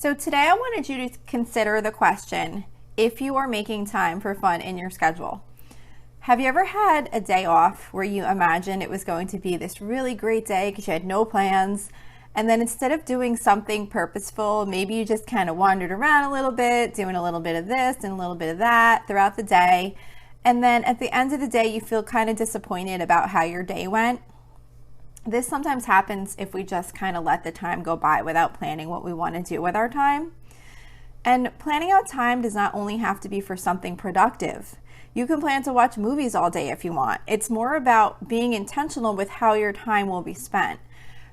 So today I wanted you to consider the question, if you are making time for fun in your schedule. Have you ever had a day off where you imagined it was going to be this really great day because you had no plans, and then instead of doing something purposeful, maybe you just kind of wandered around a little bit, doing a little bit of this and a little bit of that throughout the day, and then at the end of the day you feel kind of disappointed about how your day went? This sometimes happens if we just kind of let the time go by without planning what we want to do with our time. And planning out time does not only have to be for something productive. You can plan to watch movies all day if you want. It's more about being intentional with how your time will be spent.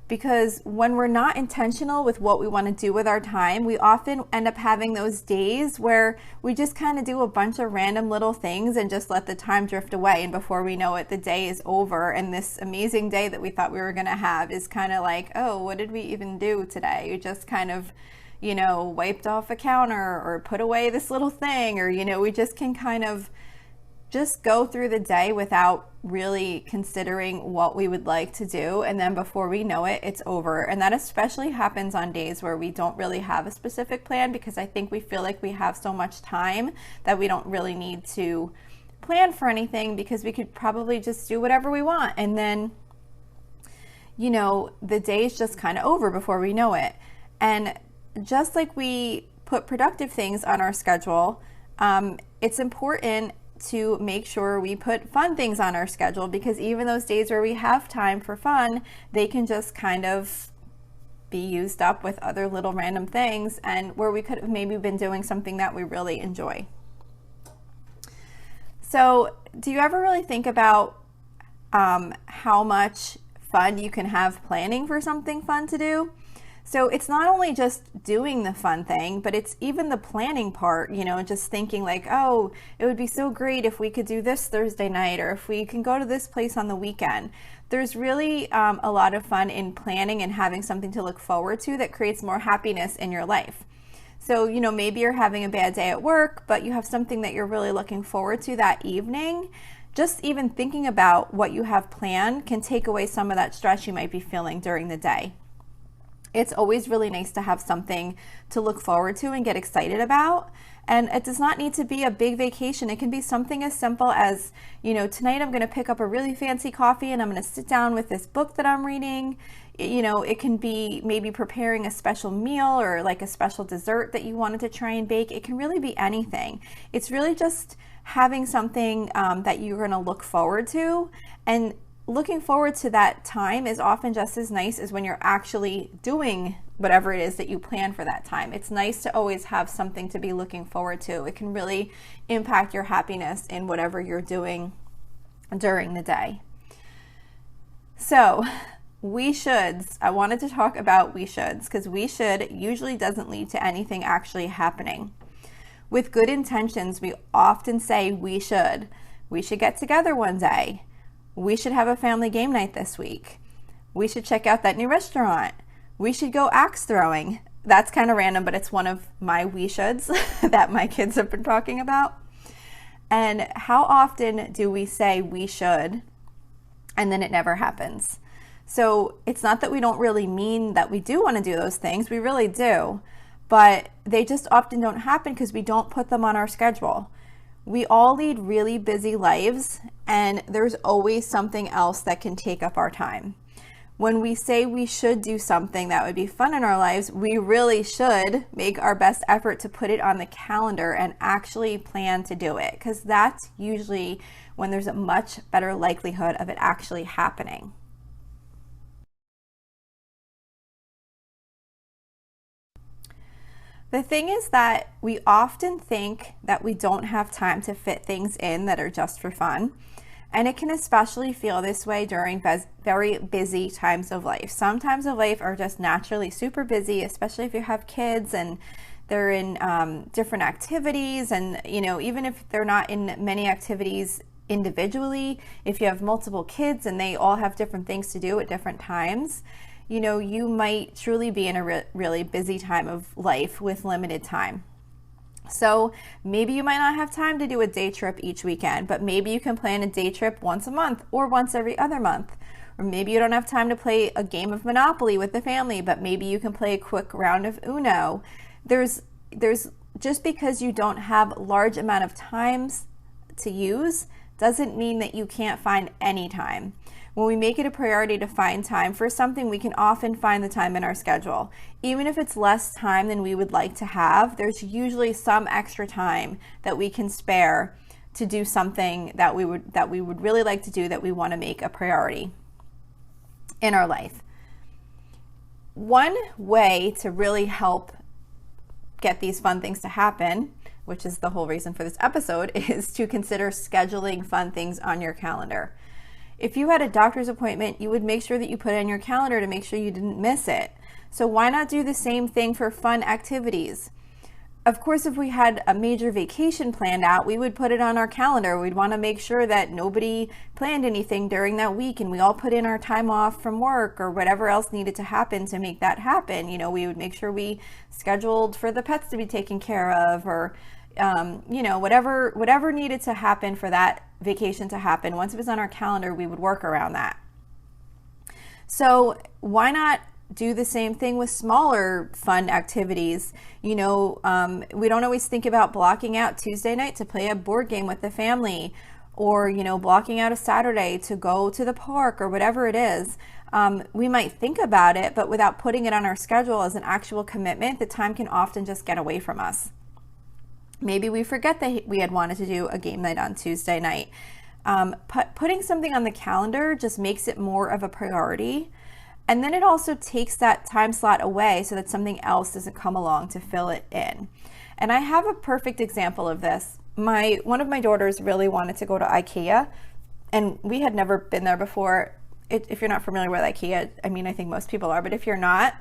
Because when we're not intentional with what we want to do with our time, we often end up having those days where we just kind of do a bunch of random little things and just let the time drift away. And before we know it, the day is over. And this amazing day that we thought we were going to have is kind of like, oh, what did we even do today? You just kind of, wiped off a counter or put away this little thing, or, we just can kind of just go through the day without really considering what we would like to do, and then before we know it, it's over. And that especially happens on days where we don't really have a specific plan, because I think we feel like we have so much time that we don't really need to plan for anything, because we could probably just do whatever we want, and then the day is just kind of over before we know it. And just like we put productive things on our schedule, it's important to make sure we put fun things on our schedule, because even those days where we have time for fun, they can just kind of be used up with other little random things, and where we could have maybe been doing something that we really enjoy. So do you ever really think about how much fun you can have planning for something fun to do? So it's not only just doing the fun thing, but it's even the planning part, just thinking like, oh, it would be so great if we could do this Thursday night, or if we can go to this place on the weekend. There's really a lot of fun in planning and having something to look forward to that creates more happiness in your life. So, maybe you're having a bad day at work, but you have something that you're really looking forward to that evening. Just even thinking about what you have planned can take away some of that stress you might be feeling during the day. It's always really nice to have something to look forward to and get excited about. And it does not need to be a big vacation. It can be something as simple as, tonight I'm going to pick up a really fancy coffee and I'm going to sit down with this book that I'm reading. It can be maybe preparing a special meal or like a special dessert that you wanted to try and bake. It can really be anything. It's really just having something that you're going to look forward to, and looking forward to that time is often just as nice as when you're actually doing whatever it is that you plan for that time. It's nice to always have something to be looking forward to. It can really impact your happiness in whatever you're doing during the day. So, we shoulds. I wanted to talk about we shoulds, because we should usually doesn't lead to anything actually happening. With good intentions, we often say we should. We should get together one day. We should have a family game night this week. We should check out that new restaurant. We should go axe throwing. That's kind of random, but it's one of my we shoulds that my kids have been talking about. And how often do we say we should and then it never happens? So it's not that we don't really mean that we do want to do those things. We really do. But they just often don't happen because we don't put them on our schedule. We all lead really busy lives, and there's always something else that can take up our time. When we say we should do something that would be fun in our lives, we really should make our best effort to put it on the calendar and actually plan to do it, because that's usually when there's a much better likelihood of it actually happening. The thing is that we often think that we don't have time to fit things in that are just for fun. And it can especially feel this way during very busy times of life. Some times of life are just naturally super busy, especially if you have kids and they're in different activities. And, even if they're not in many activities individually, if you have multiple kids and they all have different things to do at different times, you might truly be in a really busy time of life with limited time. So maybe you might not have time to do a day trip each weekend, but maybe you can plan a day trip once a month or once every other month. Or maybe you don't have time to play a game of Monopoly with the family, but maybe you can play a quick round of Uno. there's just because you don't have large amount of times to use doesn't mean that you can't find any time. When we make it a priority to find time for something, we can often find the time in our schedule. Even if it's less time than we would like to have, there's usually some extra time that we can spare to do something that we would really like to do, that we want to make a priority in our life. One way to really help get these fun things to happen, which is the whole reason for this episode, is to consider scheduling fun things on your calendar. If you had a doctor's appointment, you would make sure that you put it on your calendar to make sure you didn't miss it. So why not do the same thing for fun activities? Of course, if we had a major vacation planned out, we would put it on our calendar. We'd want to make sure that nobody planned anything during that week, and we all put in our time off from work or whatever else needed to happen to make that happen. You know, we would make sure we scheduled for the pets to be taken care of, or whatever needed to happen for that vacation to happen. Once it was on our calendar, we would work around that. So why not do the same thing with smaller fun activities? We don't always think about blocking out Tuesday night to play a board game with the family, or blocking out a Saturday to go to the park, or whatever it is. We might think about it, but without putting it on our schedule as an actual commitment, the time can often just get away from us. Maybe we forget that we had wanted to do a game night on Tuesday night. Putting something on the calendar just makes it more of a priority. And then it also takes that time slot away so that something else doesn't come along to fill it in. And I have a perfect example of this. One of my daughters really wanted to go to IKEA, and we had never been there before. If you're not familiar with IKEA, I think most people are, but if you're not,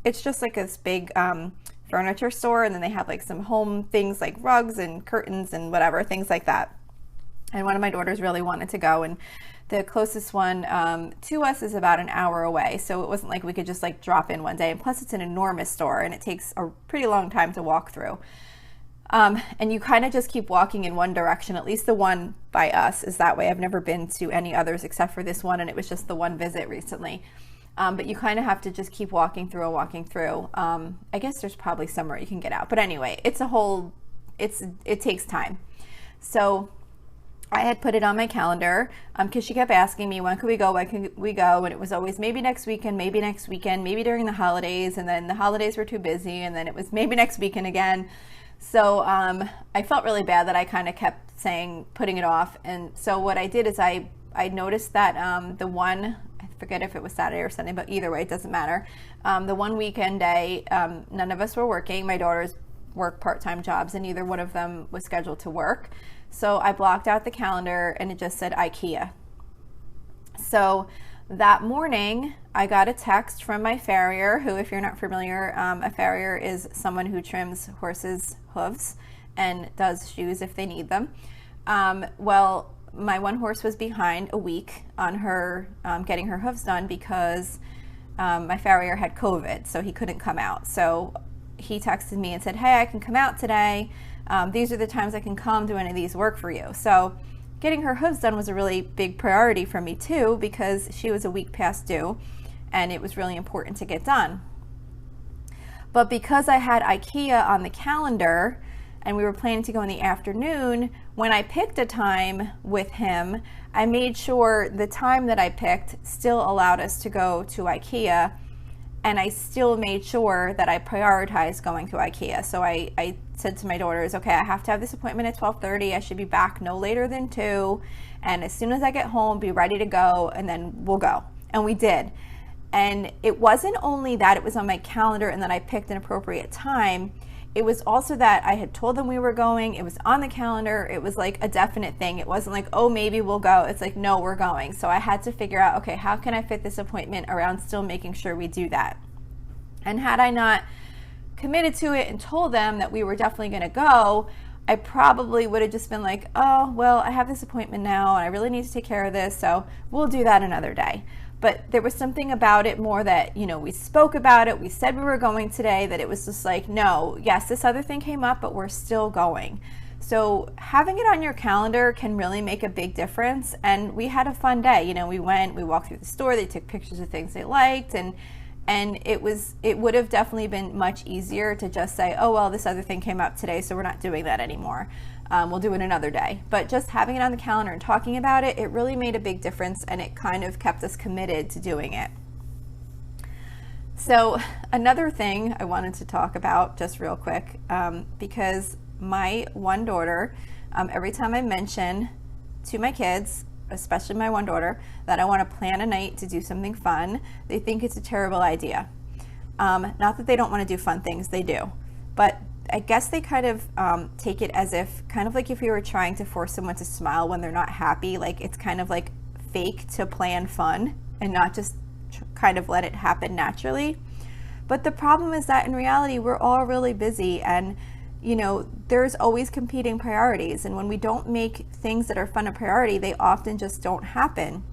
it's just like this big furniture store, and then they have like some home things like rugs and curtains and whatever, things like that. And one of my daughters really wanted to go, and the closest one to us is about an hour away, so it wasn't like we could just like drop in one day. And plus it's an enormous store, and it takes a pretty long time to walk through, and you kind of just keep walking in one direction. At least the one by us is that way. I've never been to any others except for this one, and it was just the one visit recently. But you kind of have to just keep walking through. I guess there's probably somewhere you can get out. But anyway, it takes time. So I had put it on my calendar because she kept asking me, when could we go? And it was always maybe next weekend, maybe during the holidays. And then the holidays were too busy. And then it was maybe next weekend again. So I felt really bad that I kind of kept putting it off. And so what I did is I noticed that the one, I forget if it was Saturday or Sunday, but either way, it doesn't matter. The one weekend day, none of us were working. My daughters work part-time jobs, and neither one of them was scheduled to work. So I blocked out the calendar, and it just said IKEA. So that morning, I got a text from my farrier, who, if you're not familiar, a farrier is someone who trims horses' hooves and does shoes if they need them. Well, my one horse was behind a week on her getting her hooves done because my farrier had COVID, so he couldn't come out. So he texted me and said, hey, I can come out today. These are the times I can come. Do any of these work for you? So getting her hooves done was a really big priority for me too, because she was a week past due and it was really important to get done. But because I had IKEA on the calendar and we were planning to go in the afternoon, when I picked a time with him, I made sure the time that I picked still allowed us to go to IKEA, and I still made sure that I prioritized going to IKEA. So I said to my daughters, okay, I have to have this appointment at 12:30. I should be back no later than 2. And as soon as I get home, be ready to go, and then we'll go. And we did. And it wasn't only that it was on my calendar and that I picked an appropriate time. It was also that I had told them we were going. It was on the calendar. It was like a definite thing. It wasn't like, oh, maybe we'll go. It's like, no, we're going. So I had to figure out, okay, how can I fit this appointment around still making sure we do that? And had I not committed to it and told them that we were definitely going to go, I probably would have just been like, oh, well, I have this appointment now and I really need to take care of this, so we'll do that another day. But there was something about it more that, we spoke about it, we said we were going today, that it was just like, no, yes, this other thing came up, but we're still going. So having it on your calendar can really make a big difference. And we had a fun day. We walked through the store, they took pictures of things they liked, and And it would have definitely been much easier to just say, oh, well, this other thing came up today, so we're not doing that anymore. We'll do it another day. But just having it on the calendar and talking about it, it really made a big difference, and it kind of kept us committed to doing it. So another thing I wanted to talk about just real quick, because my one daughter, every time I mention to my kids, especially my one daughter, that I want to plan a night to do something fun, they think it's a terrible idea. Not that they don't want to do fun things, they do. But I guess they kind of take it as if, kind of like if you were trying to force someone to smile when they're not happy, like it's kind of like fake to plan fun and not just kind of let it happen naturally. But the problem is that in reality, we're all really busy, and there's always competing priorities. And when we don't make things that are fun a priority, they often just don't happen.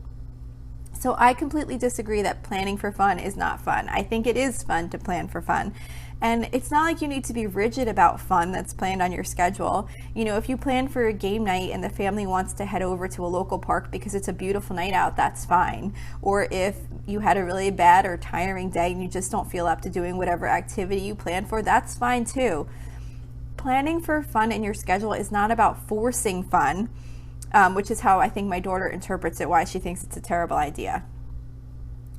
So I completely disagree that planning for fun is not fun. I think it is fun to plan for fun. And it's not like you need to be rigid about fun that's planned on your schedule. If you plan for a game night and the family wants to head over to a local park because it's a beautiful night out, that's fine. Or if you had a really bad or tiring day and you just don't feel up to doing whatever activity you planned for, that's fine too. Planning for fun in your schedule is not about forcing fun, which is how I think my daughter interprets it, why she thinks it's a terrible idea.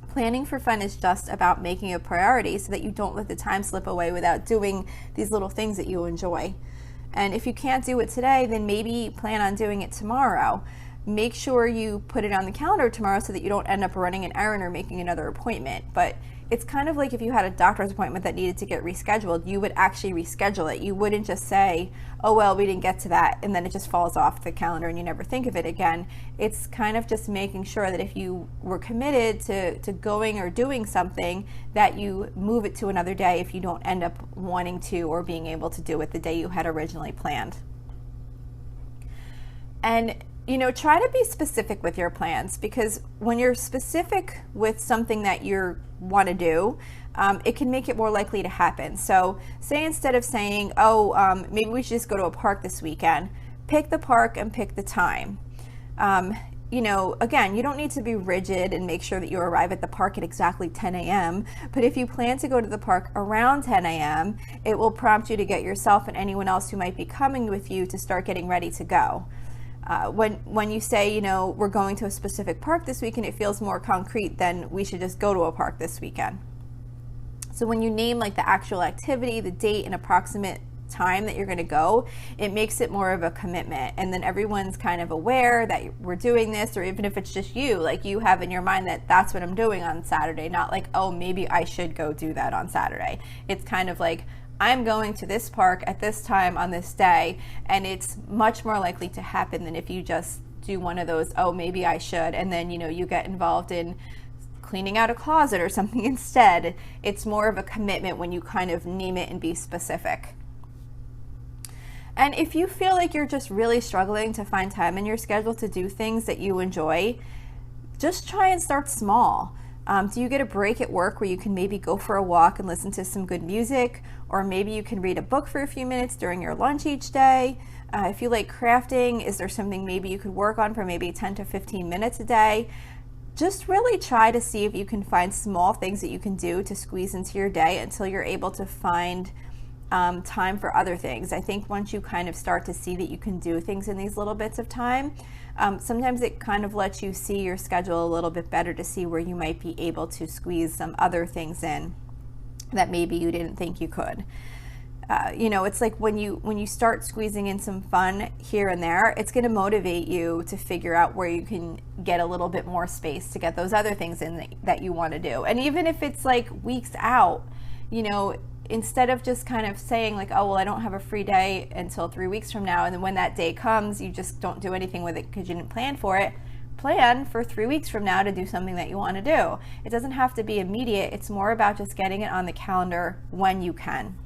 Planning for fun is just about making a priority so that you don't let the time slip away without doing these little things that you enjoy. And if you can't do it today, then maybe plan on doing it tomorrow. Make sure you put it on the calendar tomorrow so that you don't end up running an errand or making another appointment. But it's kind of like if you had a doctor's appointment that needed to get rescheduled, you would actually reschedule it. You wouldn't just say, oh, well, we didn't get to that, and then it just falls off the calendar and you never think of it again. It's kind of just making sure that if you were committed to going or doing something, that you move it to another day if you don't end up wanting to or being able to do it the day you had originally planned. And try to be specific with your plans, because when you're specific with something that you want to do, it can make it more likely to happen. So say instead of saying, maybe we should just go to a park this weekend, pick the park and pick the time. Again, you don't need to be rigid and make sure that you arrive at the park at exactly 10 a.m. But if you plan to go to the park around 10 a.m., it will prompt you to get yourself and anyone else who might be coming with you to start getting ready to go. When you say, we're going to a specific park this weekend, it feels more concrete than we should just go to a park this weekend. So when you name like the actual activity, the date, and approximate time that you're going to go, it makes it more of a commitment. And then everyone's kind of aware that we're doing this, or even if it's just you, like you have in your mind that that's what I'm doing on Saturday, not like, oh, maybe I should go do that on Saturday. It's kind of like, I'm going to this park at this time on this day, and it's much more likely to happen than if you just do one of those, oh, maybe I should, and then, you get involved in cleaning out a closet or something instead. It's more of a commitment when you kind of name it and be specific. And if you feel like you're just really struggling to find time in your schedule to do things that you enjoy, just try and start small. Do you get a break at work where you can maybe go for a walk and listen to some good music? Or maybe you can read a book for a few minutes during your lunch each day. If you like crafting, is there something maybe you could work on for maybe 10 to 15 minutes a day? Just really try to see if you can find small things that you can do to squeeze into your day until you're able to find time for other things. I think once you kind of start to see that you can do things in these little bits of time, sometimes it kind of lets you see your schedule a little bit better to see where you might be able to squeeze some other things in that maybe you didn't think you could. It's like when you start squeezing in some fun here and there, it's going to motivate you to figure out where you can get a little bit more space to get those other things in that you want to do. And even if it's like weeks out, instead of just kind of saying like, oh, well, I don't have a free day until 3 weeks from now, and then when that day comes, you just don't do anything with it because you didn't plan for it. Plan for 3 weeks from now to do something that you want to do. It doesn't have to be immediate. It's more about just getting it on the calendar when you can.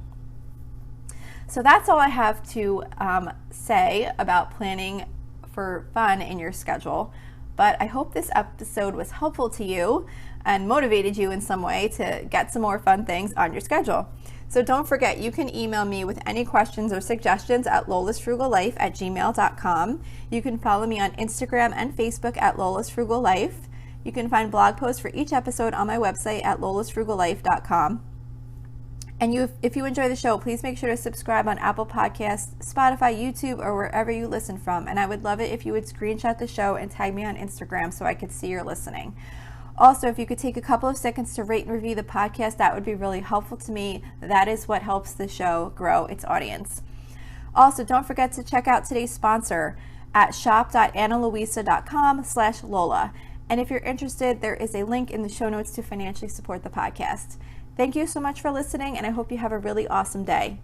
So that's all I have to say about planning for fun in your schedule. But I hope this episode was helpful to you and motivated you in some way to get some more fun things on your schedule. So don't forget, you can email me with any questions or suggestions at lolasfrugallife@gmail.com. You can follow me on Instagram and Facebook at lolasfrugallife. You can find blog posts for each episode on my website at lolasfrugallife.com. And if you enjoy the show, please make sure to subscribe on Apple Podcasts, Spotify, YouTube, or wherever you listen from. And I would love it if you would screenshot the show and tag me on Instagram so I could see you're listening. Also, if you could take a couple of seconds to rate and review the podcast, that would be really helpful to me. That is what helps the show grow its audience. Also, don't forget to check out today's sponsor at shop.analuisa.com/Lola. And if you're interested, there is a link in the show notes to financially support the podcast. Thank you so much for listening, and I hope you have a really awesome day.